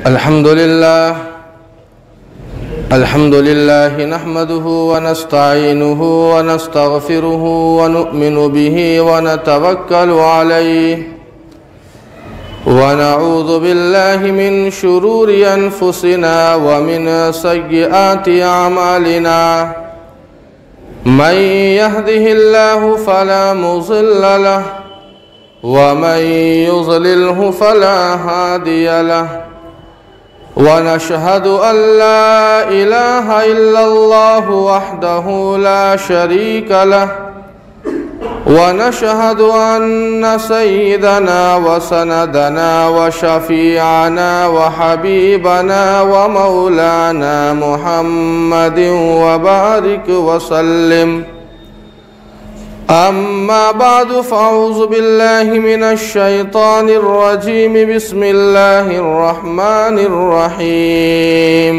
अल्हम्दुलिल्लाह नहमदुहु व नस्तईनुहु व नस्तगफिरुहु व नु'मिनु बिही व नतवक्कलु अलैहि व नऊज़ु बिल्लाहि मिन शुरूरि अनफुसिना व मिन सय्यिआति अमालिना मन यहदिहिल्लाहु फला मुज़िल्ल लहु व मन युज़लिल्हु फला हादिय लहु व नशहदु अल्ला इलाहा इल्लल्लाहु वहदहु ला शरीक लहु व नशहदु अन्न सय्यदना व सनदना व शफीअना व हबीबना व मौलाना मुहम्मदिन व बारिक व सल्लिम। अम्मा बादु फ़अऊज़ु बिल्लाहि मिनश शैतानिर रजीम बिस्मिल्लाहिर रहमानिर रहीम।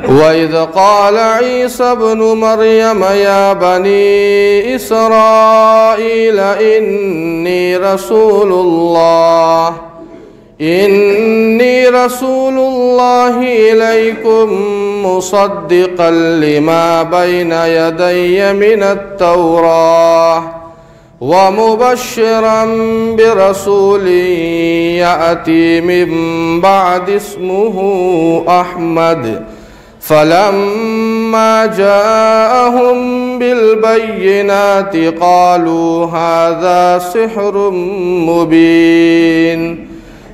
व इज़ क़ाल ईसा इब्नु मरियम या बनी इसराईल इन्नी रसूलुल्लाहि इलैकुम मुसद्दिक़न लिमा बैना यदैया मिनत-तौराह व मुबश्शिरन बिरसूलिन याती मिन बअदि इस्मुहु अहमद फलम्मा जाअहुम बिलबय्यिनाति क़ालू हाज़ा सिह्रुम मुबीन।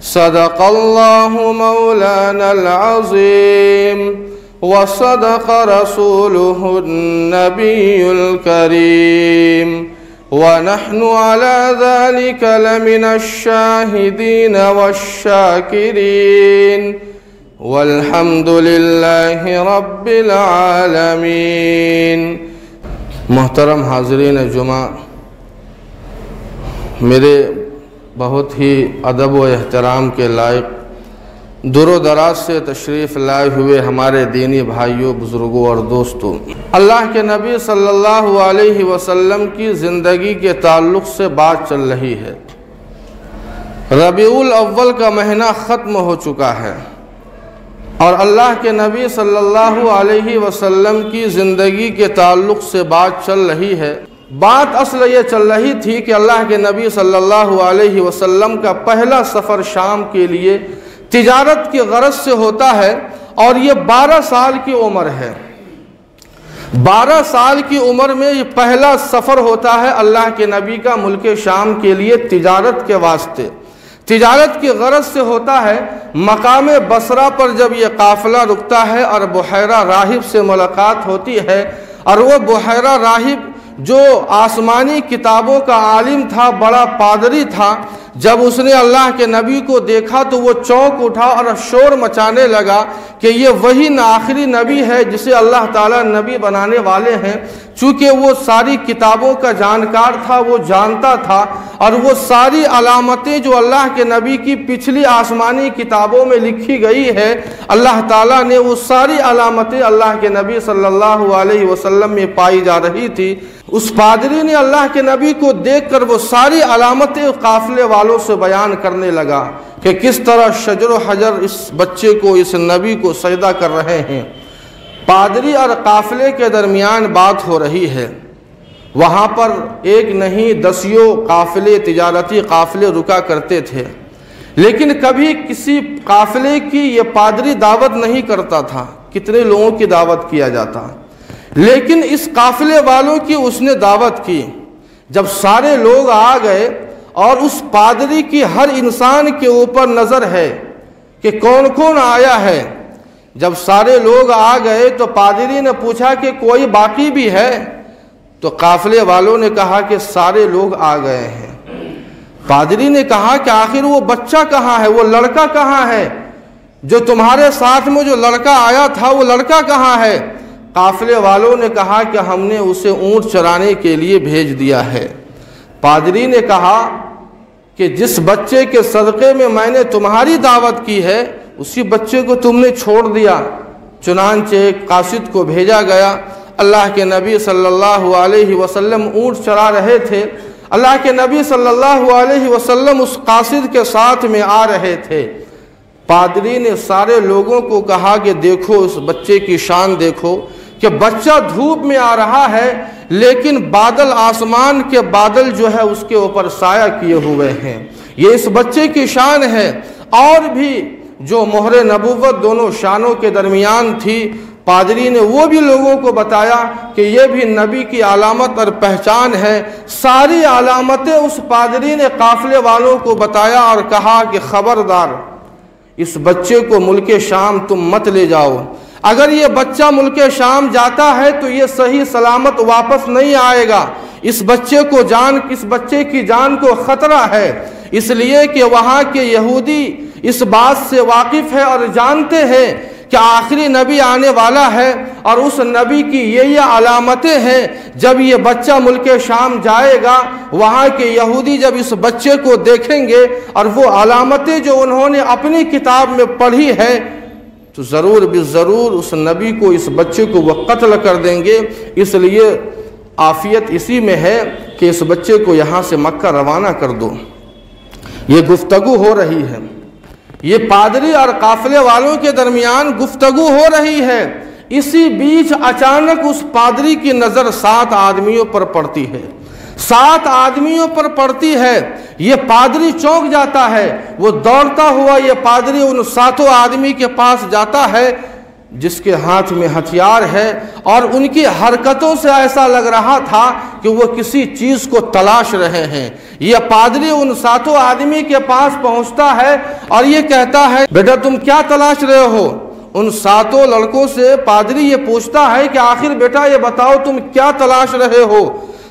सदक़ल्लाहु मौलानल अज़ीम व सदक़ रसूलुहुन्नबियुल करीम व नहनु अला ज़ालिका लमिनश शाहिदीन वश्शाकिरीन वल्हम्दुलिल्लाहि रब्बिल आलमीन। मोहतरम हाज़रीन जुमा, मेरे बहुत ही अदब व एहतराम के लायक दूर दराज से तशरीफ़ लाए हुए हमारे दीनी भाइयों, बुज़ुर्गों और दोस्तों, अल्लाह के नबी सल्लल्लाहु अलैहि वसल्लम की ज़िंदगी के ताल्लुक़ से बात चल रही है। रबीउल अव्वल का महीना ख़त्म हो चुका है और अल्लाह के नबी सल्लल्लाहु अलैहि वसल्लम की ज़िंदगी के ताल्लुक़ से बात चल रही है। बात असल ये चल रही थी कि अल्लाह के नबी सल्लल्लाहु अलैहि वसल्लम का पहला सफ़र शाम के लिए तिजारत की गरज से होता है और ये 12 साल की उम्र है। 12 साल की उम्र में ये पहला सफ़र होता है अल्लाह के नबी का मुल्क शाम के लिए तिजारत के वास्ते। तिजारत की गरज से होता है। मकाम बसरा पर जब ये काफ़िला रुकता है और बुहैरा राहिब से मुलाकात होती है और वो बुहैरा राहिब जो आसमानी किताबों का आलिम था, बड़ा पादरी था, जब उसने अल्लाह के नबी को देखा तो वो चौंक उठा और शोर मचाने लगा कि ये वही आखिरी नबी है जिसे अल्लाह ताला नबी बनाने वाले हैं। चूँकि वो सारी किताबों का जानकार था, वो जानता था और वो सारी अलामतें जो अल्लाह के नबी की पिछली आसमानी किताबों में लिखी गई है, अल्लाह ताला ने वो सारी अलामतें अल्लाह के नबी सल्लल्लाहु अलैहि वसल्लम में पाई जा रही थी। उस पादरी ने अल्लाह के नबी को देखकर वो सारी अलामतें काफ़िले वालों से बयान करने लगा कि किस तरह शजर हजर इस बच्चे को, इस नबी को सजदा कर रहे हैं। पादरी और काफ़िले के दरमियान बात हो रही है। वहाँ पर एक नहीं दसियों काफ़िले, तिजारती काफ़िले रुका करते थे, लेकिन कभी किसी काफ़िले की ये पादरी दावत नहीं करता था। कितने लोगों की दावत किया जाता, लेकिन इस काफ़िले वालों की उसने दावत की। जब सारे लोग आ गए और उस पादरी की हर इंसान के ऊपर नज़र है कि कौन कौन आया है। जब सारे लोग आ गए तो पादरी ने पूछा कि कोई बाकी भी है, तो काफ़िले वालों ने कहा कि सारे लोग आ गए हैं। पादरी ने कहा कि आखिर वो बच्चा कहाँ है, वो लड़का कहाँ है, जो तुम्हारे साथ में जो लड़का आया था वो लड़का कहाँ है। काफ़िले वालों ने कहा कि हमने उसे ऊँट चराने के लिए भेज दिया है। पादरी ने कहा कि जिस बच्चे के सदक़े में मैंने तुम्हारी दावत की है उसी बच्चे को तुमने छोड़ दिया। चुनांचे कासिद को भेजा गया। अल्लाह के नबी सल्लल्लाहु अलैहि वसल्लम ऊँट चरा रहे थे। अल्लाह के नबी सल्लल्लाहु अलैहि वसल्लम उस कासिद के साथ में आ रहे थे। पादरी ने सारे लोगों को कहा कि देखो उस बच्चे की शान देखो, कि बच्चा धूप में आ रहा है लेकिन बादल, आसमान के बादल जो है उसके ऊपर साया किए हुए हैं। ये इस बच्चे की शान है। और भी जो मोहरे नबूवत दोनों शानों के दरमियान थी, पादरी ने वो भी लोगों को बताया कि ये भी नबी की अलामत और पहचान है। सारी अलामतें उस पादरी ने काफिले वालों को बताया और कहा कि खबरदार, इस बच्चे को मुल्क शाम तुम मत ले जाओ। अगर ये बच्चा मुल्क शाम जाता है तो ये सही सलामत वापस नहीं आएगा। इस बच्चे की जान को खतरा है, इसलिए कि वहाँ के यहूदी इस बात से वाकिफ है और जानते हैं कि आखिरी नबी आने वाला है और उस नबी की ये अलामतें हैं। जब ये बच्चा मुल्क शाम जाएगा, वहाँ के यहूदी जब इस बच्चे को देखेंगे और वो अलामतें जो उन्होंने अपनी किताब में पढ़ी है, तो ज़रूर बिज़रूर उस नबी को, इस बच्चे को वो कत्ल कर देंगे। इसलिए आफियत इसी में है कि इस बच्चे को यहाँ से मक्का रवाना कर दो। ये गुफ्तगू हो रही है, ये पादरी और काफिले वालों के दरमियान गुफ्तगू हो रही है। इसी बीच अचानक उस पादरी की नज़र 7 आदमियों पर पड़ती है। 7 आदमियों पर पड़ती है। ये पादरी चौंक जाता है। वो दौड़ता हुआ ये पादरी उन 7 आदमी के पास जाता है जिसके हाथ में हथियार है, और उनकी हरकतों से ऐसा लग रहा था कि वो किसी चीज़ को तलाश रहे हैं। ये पादरी उन 7 आदमी के पास पहुंचता है और ये कहता है, बेटा तुम क्या तलाश रहे हो? उन 7 लड़कों से पादरी ये पूछता है कि आखिर बेटा ये बताओ तुम क्या तलाश रहे हो,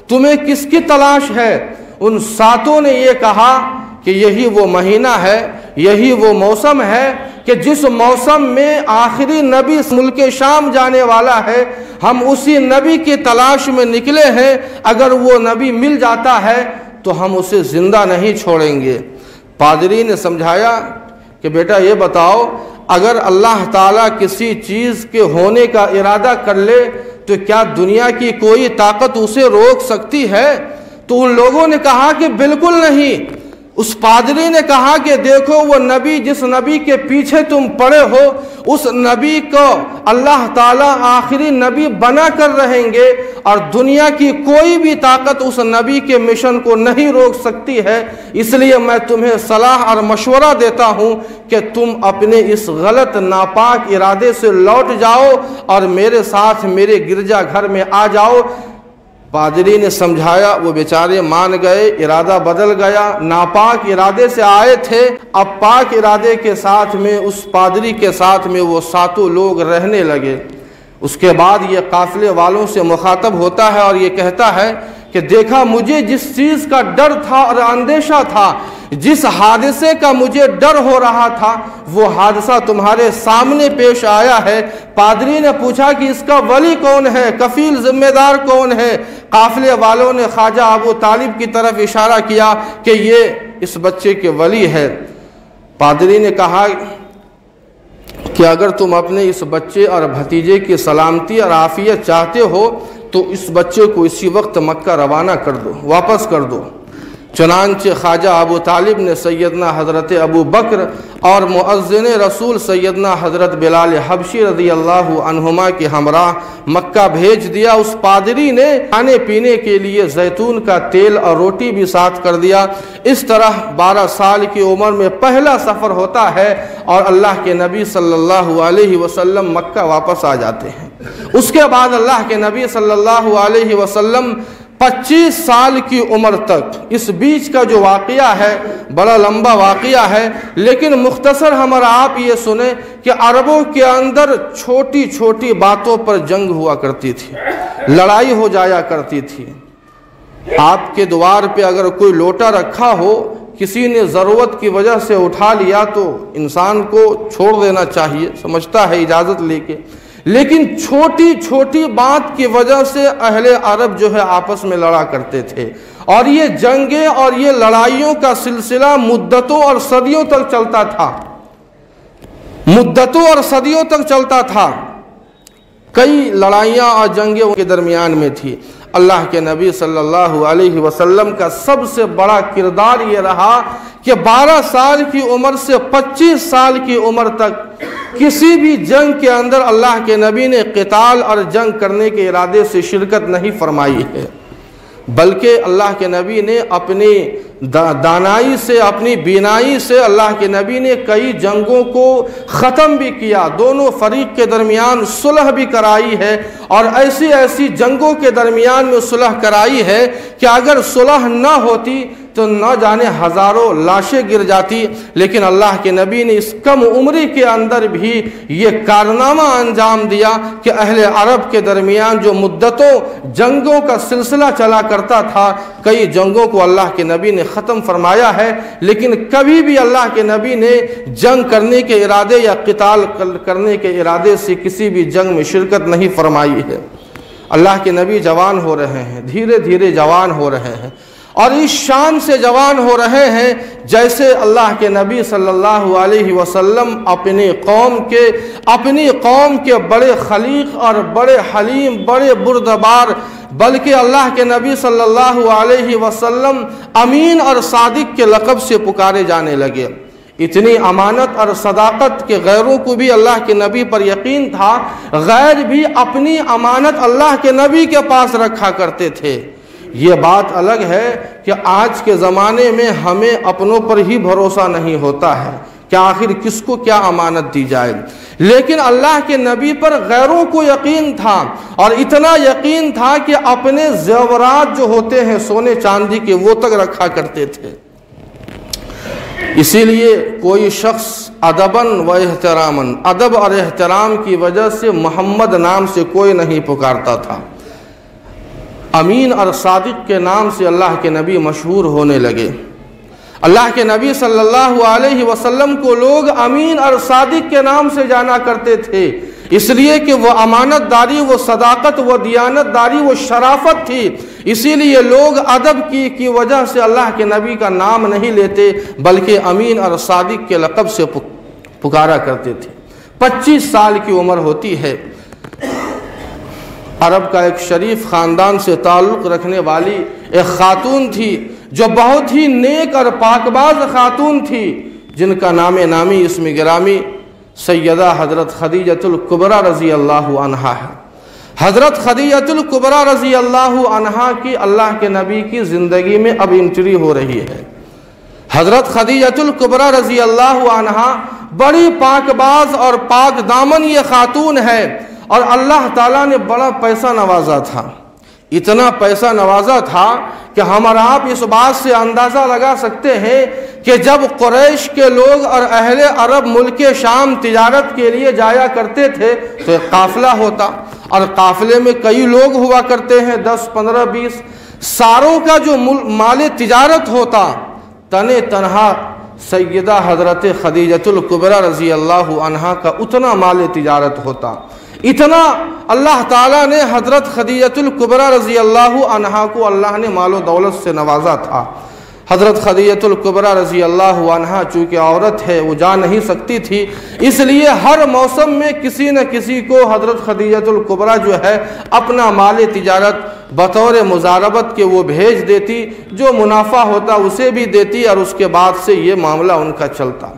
तुम्हें किसकी तलाश है? उन 7 ने ये कहा कि यही वो महीना है, यही वो मौसम है कि जिस मौसम में आखिरी नबी मुल्क शाम जाने वाला है, हम उसी नबी की तलाश में निकले हैं। अगर वो नबी मिल जाता है तो हम उसे ज़िंदा नहीं छोड़ेंगे। पादरी ने समझाया कि बेटा ये बताओ, अगर अल्लाह ताला किसी चीज़ के होने का इरादा कर ले तो क्या दुनिया की कोई ताकत उसे रोक सकती है? तो उन लोगों ने कहा कि बिल्कुल नहीं। उस पादरी ने कहा कि देखो, वो नबी, जिस नबी के पीछे तुम पड़े हो, उस नबी को अल्लाह ताला आखिरी नबी बना कर रहेंगे और दुनिया की कोई भी ताकत उस नबी के मिशन को नहीं रोक सकती है। इसलिए मैं तुम्हें सलाह और मशवरा देता हूँ कि तुम अपने इस गलत नापाक इरादे से लौट जाओ और मेरे साथ मेरे गिरजा घर में आ जाओ। पादरी ने समझाया, वो बेचारे मान गए, इरादा बदल गया। नापाक इरादे से आए थे, अब पाक इरादे के साथ में उस पादरी के साथ में वो 7 लोग रहने लगे। उसके बाद ये काफिले वालों से मुखातब होता है और ये कहता है कि देखा, मुझे जिस चीज़ का डर था और अंदेशा था, जिस हादसे का मुझे डर हो रहा था, वो हादसा तुम्हारे सामने पेश आया है। पादरी ने पूछा कि इसका वली कौन है, कफील जिम्मेदार कौन है? काफिले वालों ने ख्वाजा अबू तालिब की तरफ इशारा किया कि ये इस बच्चे के वली है। पादरी ने कहा कि अगर तुम अपने इस बच्चे और भतीजे की सलामती और आफियत चाहते हो तो इस बच्चे को इसी वक्त मक्का रवाना कर दो, वापस कर दो। चुनांचे ख्वाजा अबू तालिब ने सैयदना हज़रत अबू बकर और मुअज़्ज़िन रसूल सैयदना हज़रत बिलाल हबशी रज़ी अल्लाह अन्हुमा के हमरा मक्का भेज दिया। उस पादरी ने खाने पीने के लिए जैतून का तेल और रोटी भी साथ कर दिया। इस तरह 12 साल की उम्र में पहला सफ़र होता है और अल्लाह के नबी सल्लल्लाहु अलैहि वसल्लम मक्का वापस आ जाते हैं। उसके बाद अल्लाह के नबी सल्लल्लाहु अलैहि वसल्लम 25 साल की उम्र तक, इस बीच का जो वाक़या है बड़ा लंबा वाक़या है, लेकिन मुख्तसर हमारा आप ये सुने कि अरबों के अंदर छोटी छोटी बातों पर जंग हुआ करती थी, लड़ाई हो जाया करती थी। आपके द्वार पे अगर कोई लोटा रखा हो, किसी ने ज़रूरत की वजह से उठा लिया तो इंसान को छोड़ देना चाहिए, समझता है इजाज़त लेके। लेकिन छोटी छोटी बात की वजह से अहले अरब जो है आपस में लड़ा करते थे, और ये जंगें और ये लड़ाइयों का सिलसिला मुद्दतों और सदियों तक चलता था, मुद्दतों और सदियों तक चलता था। कई लड़ाइयाँ और जंगें के दरमियान में थी। अल्लाह के नबी सल्लल्लाहु अलैहि वसल्लम का सबसे बड़ा किरदार ये रहा कि 12 साल की उम्र से 25 साल की उम्र तक किसी भी जंग के अंदर अल्लाह के नबी ने क़िताल और जंग करने के इरादे से शिरकत नहीं फरमाई है, बल्कि अल्लाह के नबी ने अपनी दानाई से, अपनी बीनाई से अल्लाह के नबी ने कई जंगों को ख़त्म भी किया, दोनों फरीक के दरमियान सुलह भी कराई है। और ऐसी ऐसी जंगों के दरमियान में सुलह कराई है कि अगर सुलह न होती तो न जाने हज़ारों लाशें गिर जाती, लेकिन अल्लाह के नबी ने इस कम उम्री के अंदर भी ये कारनामा अंजाम दिया कि अहले अरब के दरमियान जो मुद्दतों जंगों का सिलसिला चला करता था, कई जंगों को अल्लाह के नबी ने ख़त्म फरमाया है। लेकिन कभी भी अल्लाह के नबी ने जंग करने के इरादे या क़िताल करने के इरादे से किसी भी जंग में शिरकत नहीं फरमाई है। अल्लाह के नबी जवान हो रहे हैं, धीरे धीरे जवान हो रहे हैं, और इस शान से जवान हो रहे हैं जैसे अल्लाह के नबी सल्लल्लाहु अलैहि वसल्लम अपनी कौम के बड़े खलीक और बड़े हलीम, बड़े बुर्दबार, बल्कि अल्लाह के नबी सल्लल्लाहु अलैहि वसल्लम अमीन और सादिक के लक़ब से पुकारे जाने लगे। इतनी अमानत और सदाकत के गैरों को भी अल्लाह के नबी पर यकीन था, गैर भी अपनी अमानत अल्लाह के नबी के पास रखा करते थे। ये बात अलग है कि आज के ज़माने में हमें अपनों पर ही भरोसा नहीं होता है कि आखिर किसको क्या अमानत दी जाए, लेकिन अल्लाह के नबी पर गैरों को यकीन था, और इतना यकीन था कि अपने ज़ेवरात जो होते हैं सोने चांदी के, वो तक रखा करते थे। इसीलिए कोई शख्स अदबन व एहतरामन, अदब और एहतराम की वजह से मोहम्मद नाम से कोई नहीं पुकारता था। अमीन और सादिक के नाम से अल्लाह के नबी मशहूर होने लगे। अल्लाह के नबी सल्लल्लाहु अलैहि वसल्लम को लोग अमीन और सादिक के नाम से जाना करते थे, इसलिए कि वो अमानतदारी, वो सदाकत, वो दियानतदारी, वो शराफत थी। इसीलिए लोग अदब की वजह से अल्लाह के नबी का नाम नहीं लेते, बल्कि अमीन और सादिक के लक़ब से पुकारा करते थे। 25 साल की उम्र होती है। अरब का एक शरीफ ख़ानदान से ताल्लुक़ रखने वाली एक ख़ातून थी, जो बहुत ही नेक और पाकबाज ख़ातून थी, जिनका नाम नामी इसमें गिरामी सैयदा हज़रत खदीजतुल कुबरा रज़ी अल्लाहु अन्हा है। हज़रत खदीजतुल कुबरा रज़ी अल्लाहु अन्हा की अल्लाह के नबी की ज़िंदगी में अब एंट्री हो रही है। हज़रत खदीजतुल कुबरा रज़ी अल्लाहु अन्हा बड़ी पाकबाज और पाक दामन ये ख़ातून है, और अल्लाह ताला ने बड़ा पैसा नवाजा था। इतना पैसा नवाजा था कि हम और आप इस बात से अंदाज़ा लगा सकते हैं कि जब कुरैश के लोग और अहले अरब मुल्क शाम तिजारत के लिए जाया करते थे तो एक काफ़िला होता, और काफ़िले में कई लोग हुआ करते हैं, 10, 15, 20। सारों का जो माल तिजारत होता, तने तनहा सैयदा हज़रत खदीजतुल कुबरा रज़ी अल्लाहु अन्हा का उतना माल तिजारत होता। इतना अल्लाह ताला ने हज़रत खदीजतुल कुबरा रज़ी अल्लाहु अन्हा को अल्लाह ने मालो दौलत से नवाजा था। हज़रत खदीजतुल कुबरा रज़ी अल्लाहु अन्हा चूँकि औरत है, वो जा नहीं सकती थी, इसलिए हर मौसम में किसी न किसी को हज़रत खदीजतुल कुबरा जो है अपना माल तिजारत बतौर मुजारबत के वो भेज देती, जो मुनाफा होता उसे भी देती, और उसके बाद से ये मामला उनका चलता।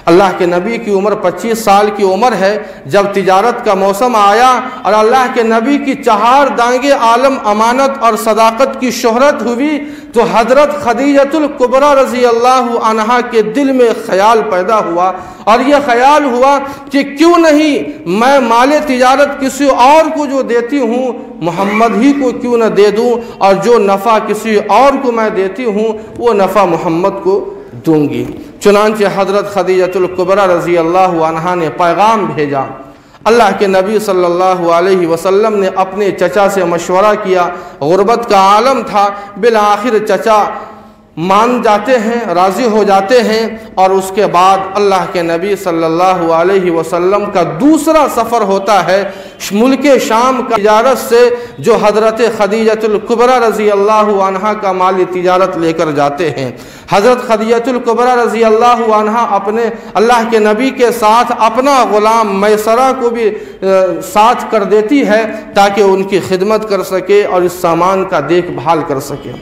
अल्लाह के नबी की उम्र 25 साल की उम्र है जब तिजारत का मौसम आया, और अल्लाह के नबी की चहार दांगे आलम अमानत और सदाकत की शोहरत हुई, तो हज़रत खदीजतुल कुबरा रज़ी अल्लाहु अन्हा के दिल में ख्याल पैदा हुआ, और यह ख्याल हुआ कि क्यों नहीं मैं माल तिजारत किसी और को जो देती हूँ मोहम्मद ही को क्यों न दे दूँ, और जो नफ़ा किसी और को मैं देती हूँ वो नफ़ा मोहम्मद को दूंगी। चुनांचे हज़रत खदीजतुल कुबरा रज़ी अल्लाहु अन्हा ने पैगाम भेजा। अल्लाह के नबी सल्लल्लाहु अलैहि वसल्लम ने अपने चचा से मशवरा किया, गुर्बत का आलम था, बिल आखिर चचा मान जाते हैं, राज़ी हो जाते हैं, और उसके बाद अल्लाह के नबी सल्लल्लाहु अलैहि वसल्लम का दूसरा सफ़र होता है मुल्क शाम का तिजारत से, जो हज़रत खदीजतुल कुबरा रज़ी अल्लाहु अन्हा का माल तिजारत लेकर जाते हैं। हज़रत खदीजतुल कुबरा रज़ी अल्लाहु अन्हा अपने अल्लाह के नबी के साथ अपना ग़ुलाम मैसरा को भी साथ कर देती है, ताकि उनकी खिदमत कर सके और इस सामान का देखभाल कर सके।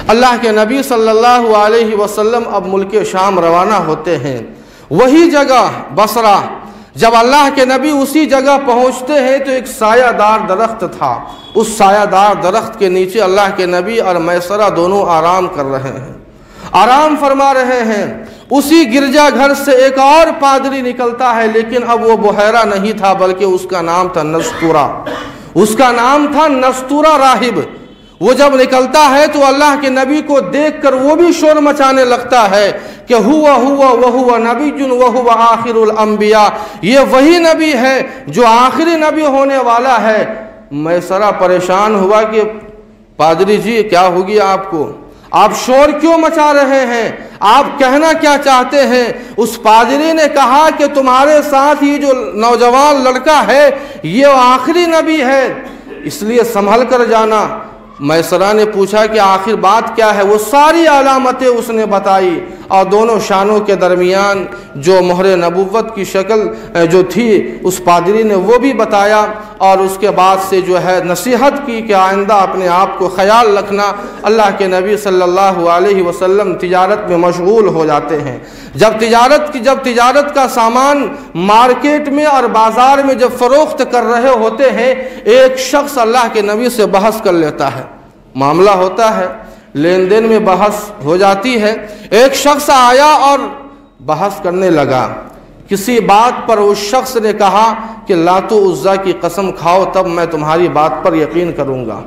अल्लाह के नबी सल्लल्लाहु अलैहि वसल्लम अब मुल्क शाम रवाना होते हैं। वही जगह बसरा, जब अल्लाह के नबी उसी जगह पहुंचते हैं तो एक सायादार दरख्त था। उस सायादार दरख्त के नीचे अल्लाह के नबी और मैसरा दोनों आराम कर रहे हैं, आराम फरमा रहे हैं। उसी गिरजाघर से एक और पादरी निकलता है, लेकिन अब वो बुहैरा नहीं था बल्कि उसका नाम था नस्तूरा। उसका नाम था नस्तूरा राहिब। वो जब निकलता है तो अल्लाह के नबी को देखकर वो भी शोर मचाने लगता है कि हुआ वहुवा नबीजुन वहुवा आखिरुल अंबिया, ये वही नबी है जो आखिरी नबी होने वाला है। मैसरा परेशान हुआ कि पादरी जी क्या हो गया आपको, आप शोर क्यों मचा रहे हैं, आप कहना क्या चाहते हैं। उस पादरी ने कहा कि तुम्हारे साथ ये जो नौजवान लड़का है ये आखिरी नबी है, इसलिए संभल कर जाना। मैसरा ने पूछा कि आखिर बात क्या है। वो सारी अलामतें उसने बताई और दोनों शानों के दरमियान जो मोहर नबुव्वत की शक्ल जो थी उस पादरी ने वो भी बताया। और उसके बाद से जो है नसीहत की कि आइंदा अपने आप को ख्याल रखना। अल्लाह के नबी सल्लल्लाहु अलैहि वसल्लम तिजारत में मशगूल हो जाते हैं। जब तिजारत का सामान मार्केट में और बाज़ार में जब फ़रोख्त कर रहे होते हैं, एक शख्स अल्लाह के नबी से बहस कर लेता है। मामला होता है, लेन देन में बहस हो जाती है। एक शख्स आया और बहस करने लगा। किसी बात पर उस शख्स ने कहा कि लातो उज़्ज़ा की कसम खाओ तब मैं तुम्हारी बात पर यकीन करूँगा।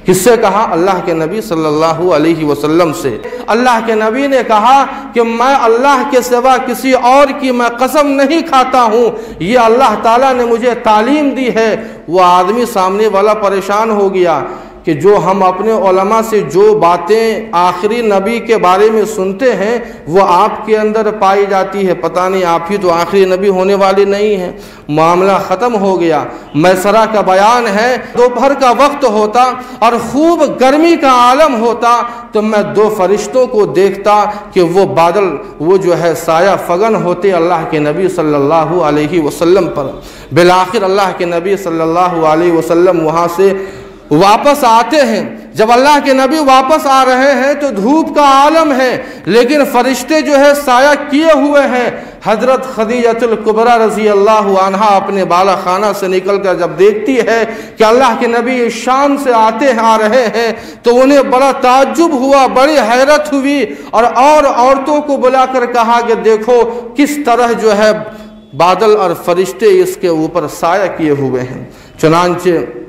किससे कहा? अल्लाह के नबी सल्लल्लाहु अलैहि वसल्लम से। अल्लाह के नबी ने कहा कि मैं अल्लाह के सिवा किसी और की मैं कसम नहीं खाता हूँ, ये अल्लाह ताला ने मुझे तालीम दी है। वो आदमी सामने वाला परेशान हो गया कि जो हम अपने उलमा से जो बातें आखिरी नबी के बारे में सुनते हैं वो आपके अंदर पाई जाती है, पता नहीं आप ही तो आखिरी नबी होने वाले नहीं हैं। मामला ख़त्म हो गया। मैसरा का बयान है, दोपहर का वक्त होता और खूब गर्मी का आलम होता तो मैं दो फरिश्तों को देखता कि वो बादल वो जो है साया फगन होते अल्लाह के नबी सल्लल्लाहु अलैहि वसल्लम पर। बिलाखिर अल्लाह के नबी सल्लल्लाहु अलैहि वसल्लम वहाँ से वापस आते हैं। जब अल्लाह के नबी वापस आ रहे हैं तो धूप का आलम है, लेकिन फरिश्ते जो है साया किए हुए हैं। हजरत खदीजतुल कुबरा रज़ी अल्लाह अन्हा अपने बाला खाना से निकलकर जब देखती है कि अल्लाह के नबी शाम से आ रहे हैं तो उन्हें बड़ा ताज्जुब हुआ, बड़ी हैरत हुई और औरतों को बुलाकर कहा कि देखो किस तरह जो है बादल और फरिश्ते इसके ऊपर साया किए हुए हैं। चुनांचे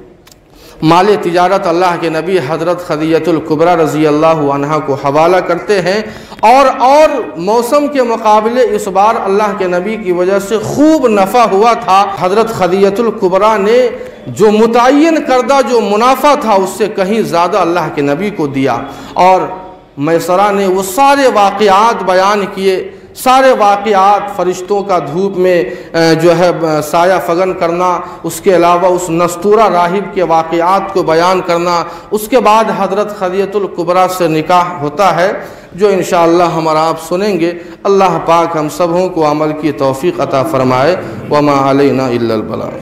माले तिजारत अल्लाह के नबी हज़रत खदीजतुल कुबरा रज़ी अल्लाह अन्हा को हवाला करते हैं। और मौसम के मुकाबले इस बार अल्लाह के नबी की वजह से खूब नफ़ा हुआ था। हज़रत खदीजतुल कुबरा ने जो मुतय्यन करदा जो मुनाफा था उससे कहीं ज़्यादा अल्लाह के नबी को दिया। और मैसरा ने वो सारे वाक़यात बयान किए, सारे वाक़यात फरिश्तों का धूप में जो है साया फगन करना, उसके अलावा उस नस्तूरा राहिब के वाक़यात को बयान करना। उसके बाद हज़रत खदीजतुल कुबरा से निकाह होता है जो इंशाअल्लाह हम और आप सुनेंगे। अल्लाह पाक हम सबों को अमल की तौफ़ीक़ अता फ़रमाए। वमा अलैना इल्लल बलाग।